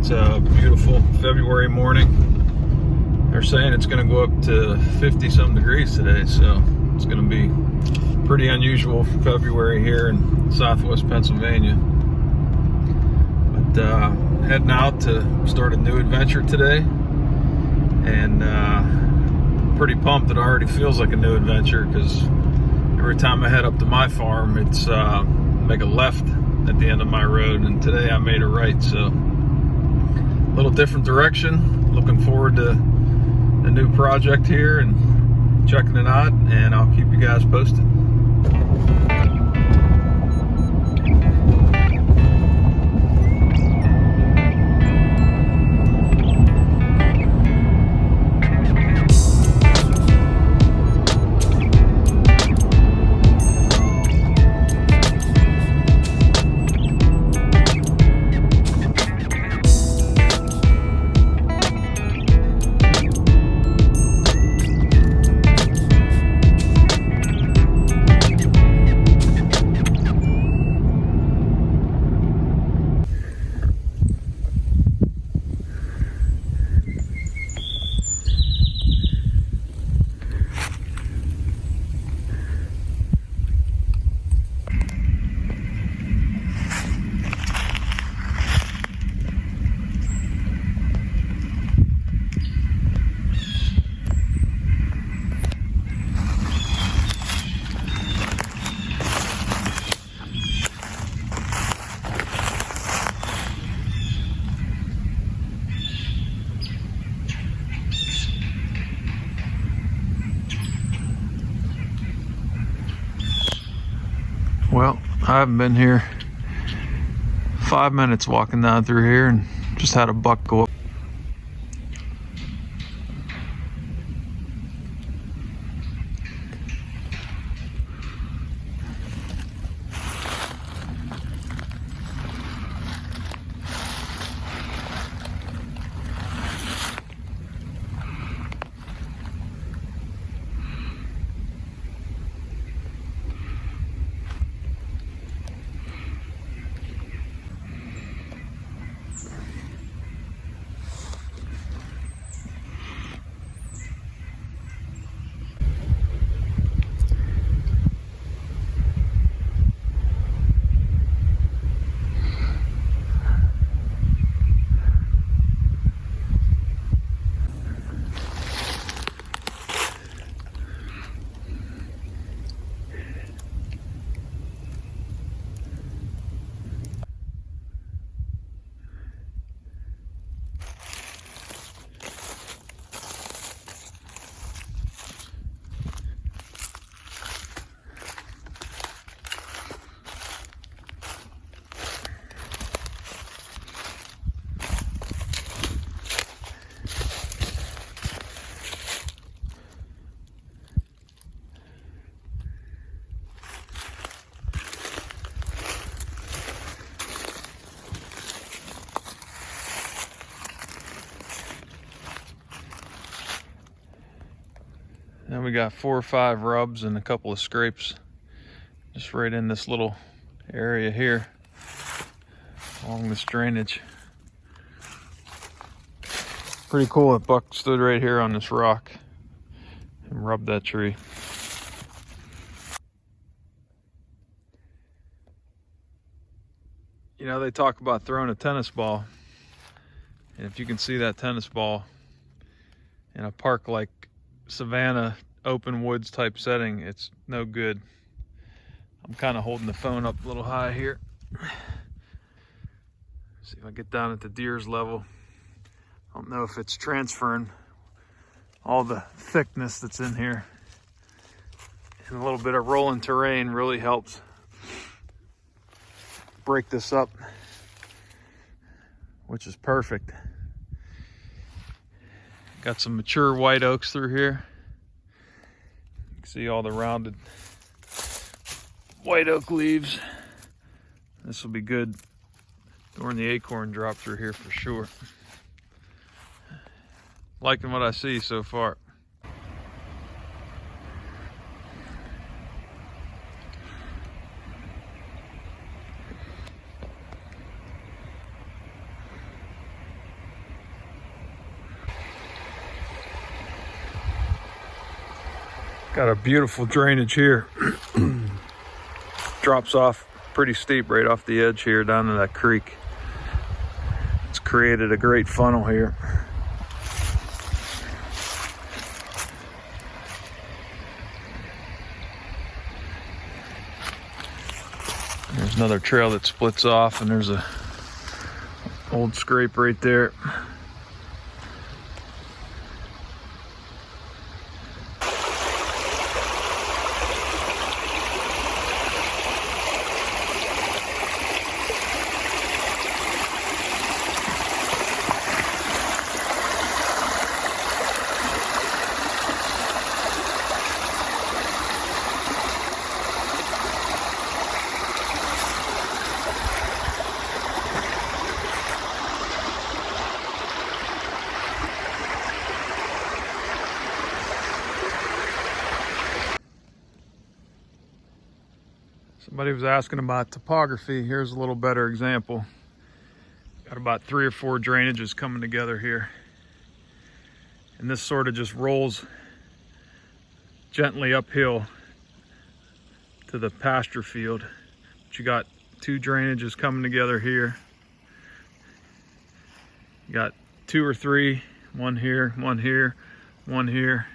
It's a beautiful February morning. They're saying it's going to go up to 50-some degrees today, so it's going to be pretty unusual for February here in southwest Pennsylvania. But heading out to start a new adventure today, and pretty pumped. It already feels like a new adventure because every time I head up to my farm, it's make a left at the end of my road, and today I made a right, so a little different direction. Looking forward to a new project here and checking it out, and I'll keep you guys posted. Well, I haven't been here 5 minutes walking down through here and just had a buck go up. Then we got 4 or 5 rubs and a couple of scrapes just right in this little area here along this drainage. Pretty cool that buck stood right here on this rock and rubbed that tree. You know, they talk about throwing a tennis ball, and if you can see that tennis ball in a park like Savannah, open woods type setting, it's no good. I'm kind of holding the phone up a little high here. See if I get down at the deer's level. I don't know if it's transferring all the thickness that's in here, and a little bit of rolling terrain really helps break this up, which is perfect. Got some mature white oaks through here. You can see all the rounded white oak leaves. This will be good during the acorn drop through here for sure. Liking what I see so far. Got a beautiful drainage here. Drops off pretty steep right off the edge here down to that creek. It's created a great funnel here. There's another trail that splits off, and there's a old scrape right there. Somebody was asking about topography. Here's a little better example. Got about 3 or 4 drainages coming together here. And this sort of just rolls gently uphill to the pasture field. But you got 2 drainages coming together here. You got 2 or 3, one here, one here, one here.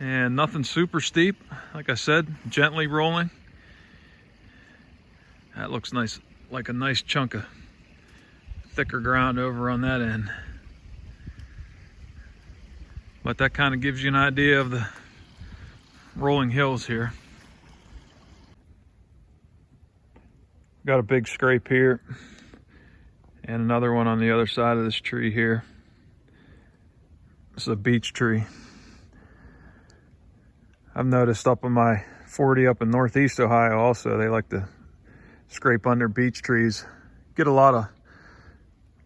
And nothing super steep, like I said, gently rolling. That looks nice, like a nice chunk of thicker ground over on that end. But that kind of gives you an idea of the rolling hills here. Got a big scrape here and another one on the other side of this tree here. This is a beech tree. I've noticed up on my 40 up in Northeast Ohio also, they like to scrape under beech trees. Get a lot of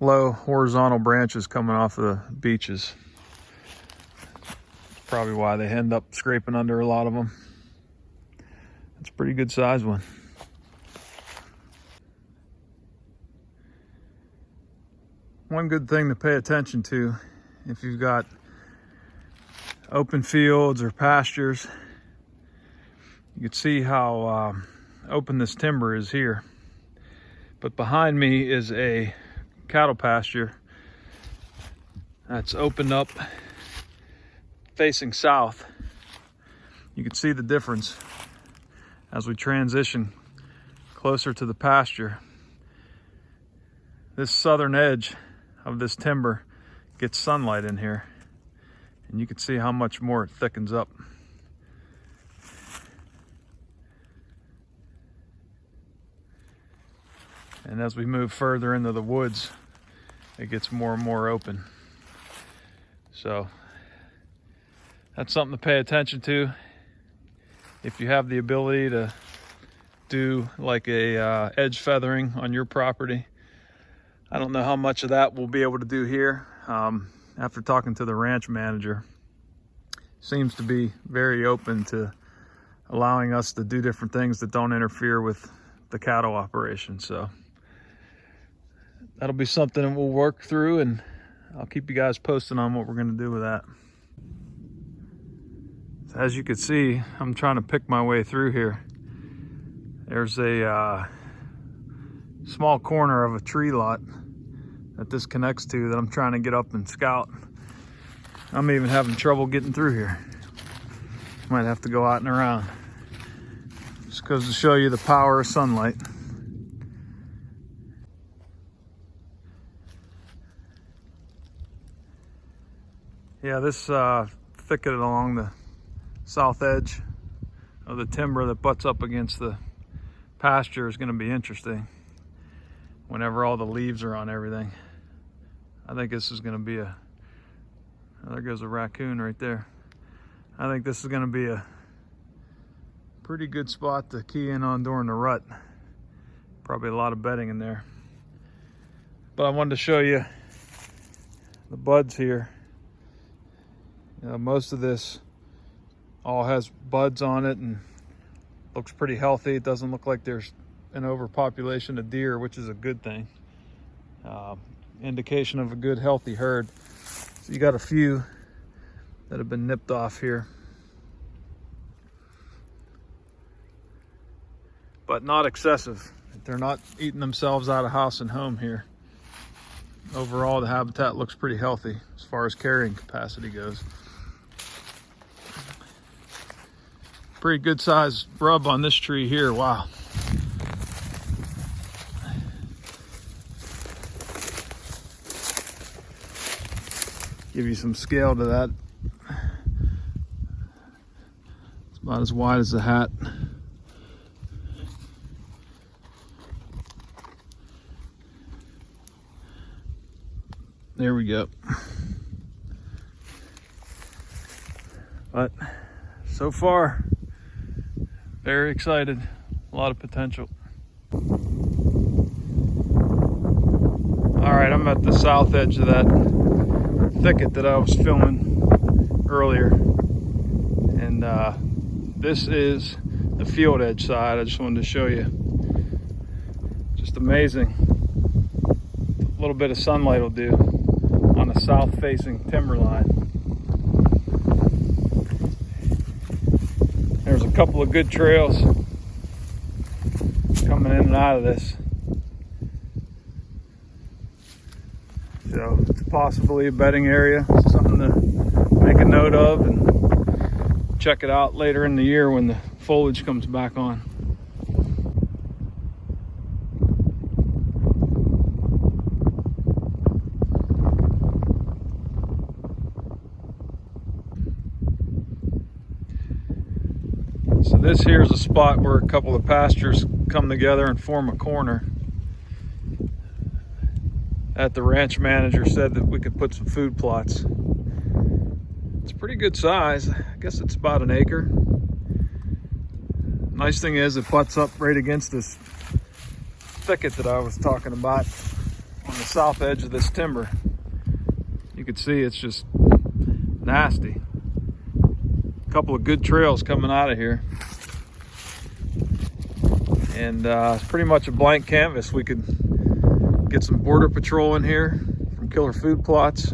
low horizontal branches coming off of the beeches. Probably why they end up scraping under a lot of them. It's a pretty good size one. One good thing to pay attention to if you've got open fields or pastures, you can see how open this timber is here. But behind me is a cattle pasture that's opened up facing south. You can see the difference as we transition closer to the pasture. This southern edge of this timber gets sunlight in here, and you can see how much more it thickens up. And as we move further into the woods, it gets more and more open. So that's something to pay attention to. If you have the ability to do like a edge feathering on your property. I don't know how much of that we'll be able to do here. After talking to the ranch manager, seems to be very open to allowing us to do different things that don't interfere with the cattle operation. So that'll be something that we'll work through, and I'll keep you guys posted on what we're going to do with that. So as you can see, I'm trying to pick my way through here. There's a small corner of a tree lot that this connects to that I'm trying to get up and scout. I'm even having trouble getting through here. Might have to go out and around. Just goes to show you the power of sunlight. Yeah, this thicket along the south edge of the timber that butts up against the pasture is going to be interesting whenever all the leaves are on everything. I think this is going to be a, there goes a raccoon right there. I think this is going to be a pretty good spot to key in on during the rut. Probably a lot of bedding in there. But I wanted to show you the buds here. You know, most of this all has buds on it and looks pretty healthy. It doesn't look like there's an overpopulation of deer, which is a good thing. Indication of a good healthy herd. So you got a few that have been nipped off here, but not excessive. They're not eating themselves out of house and home here. Overall, the habitat looks pretty healthy as far as carrying capacity goes. Pretty good sized rub on this tree here. Wow. Give you some scale to that. It's about as wide as a hat. There we go. But so far, very excited. A lot of potential. All right, I'm at the south edge of that thicket that I was filming earlier. And this is the field edge side. I just wanted to show you. Just amazing. A little bit of sunlight will do on a south-facing timberline. There's a couple of good trails coming in and out of this. So it's possibly a bedding area, something to make a note of and check it out later in the year when the foliage comes back on. So this here is a spot where a couple of pastures come together and form a corner. The ranch manager said that we could put some food plots. It's pretty good size. I guess it's about an acre. Nice thing is it butts up right against this thicket that I was talking about on the south edge of this timber. You can see it's just nasty. A couple of good trails coming out of here. And it's pretty much a blank canvas. We could get some border patrol in here from killer food plots,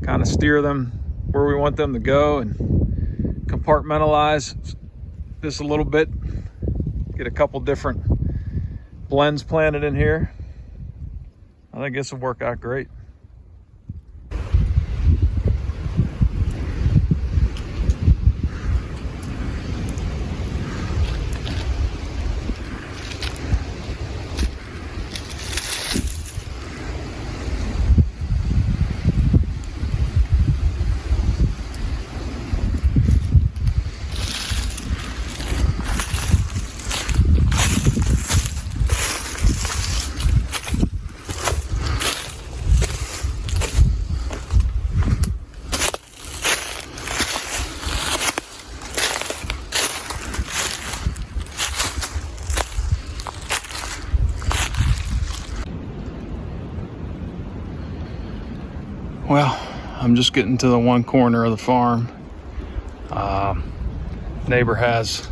kind of steer them where we want them to go and compartmentalize this a little bit. Get a couple different blends planted in here. I think this will work out great. Well, I'm just getting to the one corner of the farm. Neighbor has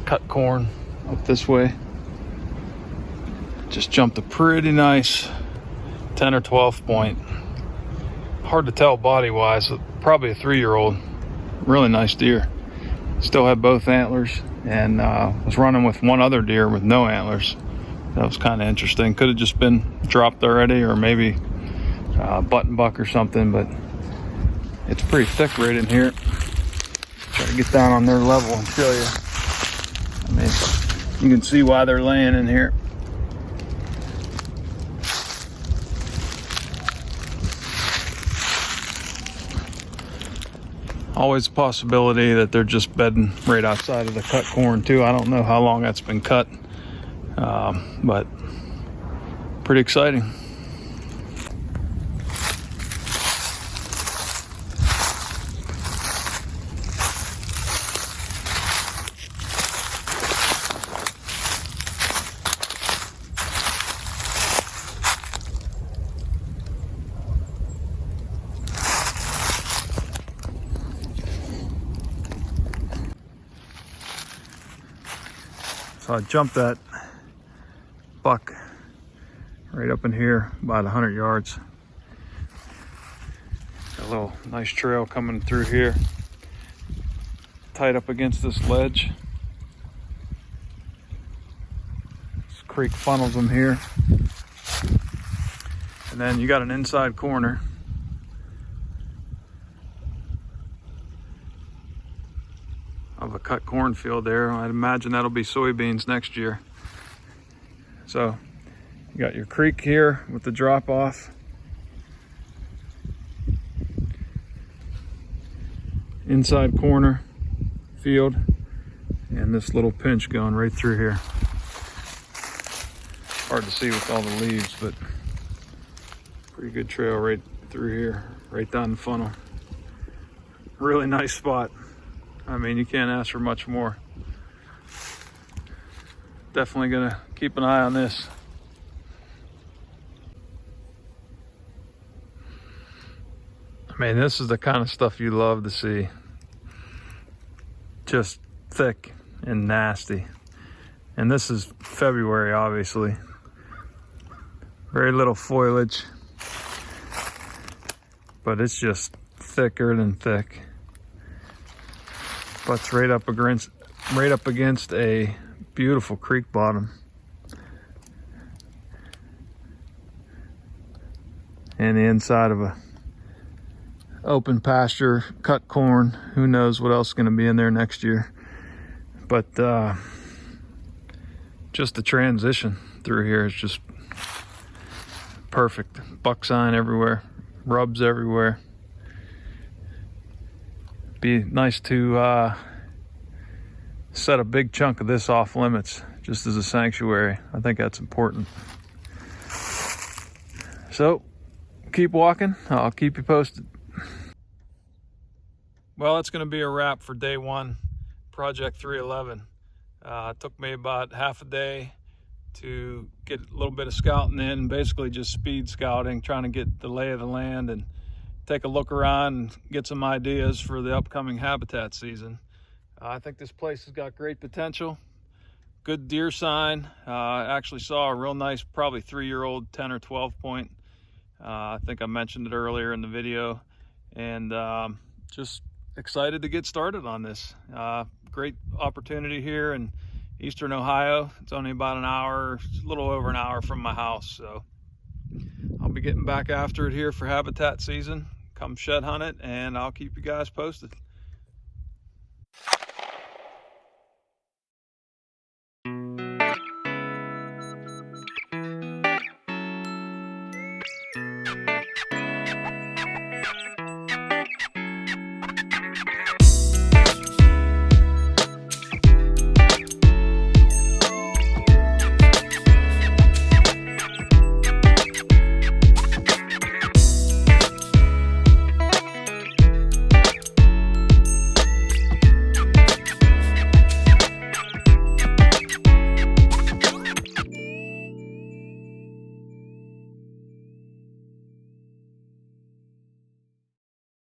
cut corn up this way. Just jumped a pretty nice 10 or 12 point. Hard to tell body wise, probably a 3-year-old. Really nice deer. Still had both antlers, and was running with one other deer with no antlers. That was kind of interesting. Could have just been dropped already, or maybe button buck or something, but it's pretty thick right in here. Try to get down on their level and show you. I mean, you can see why they're laying in here. Always a possibility that they're just bedding right outside of the cut corn too. I don't know how long that's been cut, but pretty exciting. So I jumped that buck right up in here, about 100 yards. little nice trail coming through here, tight up against this ledge. This creek funnels them here. And then you got an inside corner. Of a cut cornfield there. I'd imagine that'll be soybeans next year. So you got your creek here with the drop off. Inside corner field, and this little pinch going right through here. Hard to see with all the leaves, but pretty good trail right through here, right down the funnel. Really nice spot. I mean, you can't ask for much more. Definitely gonna keep an eye on this. I mean, this is the kind of stuff you love to see. Just thick and nasty. And this is February, obviously. Very little foliage, but it's just thicker than thick. Butts right up against a beautiful creek bottom. And the inside of a open pasture, cut corn. Who knows what else is going to be in there next year. But just the transition through here is just perfect. Buck sign everywhere, rubs everywhere. Be nice to set a big chunk of this off limits just as a sanctuary. I think that's important. So keep walking. I'll keep you posted. Well, that's going to be a wrap for day one, Project 311. It took me about half a day to get a little bit of scouting in, basically just speed scouting, trying to get the lay of the land and take a look around and get some ideas for the upcoming habitat season. I think this place has got great potential. Good deer sign. I actually saw a real nice, probably 3-year-old 10 or 12 point. I think I mentioned it earlier in the video. And just excited to get started on this. Great opportunity here in Eastern Ohio. It's only about an hour, a little over an hour from my house. So I'll be getting back after it here for habitat season. Come shed hunt it, and I'll keep you guys posted.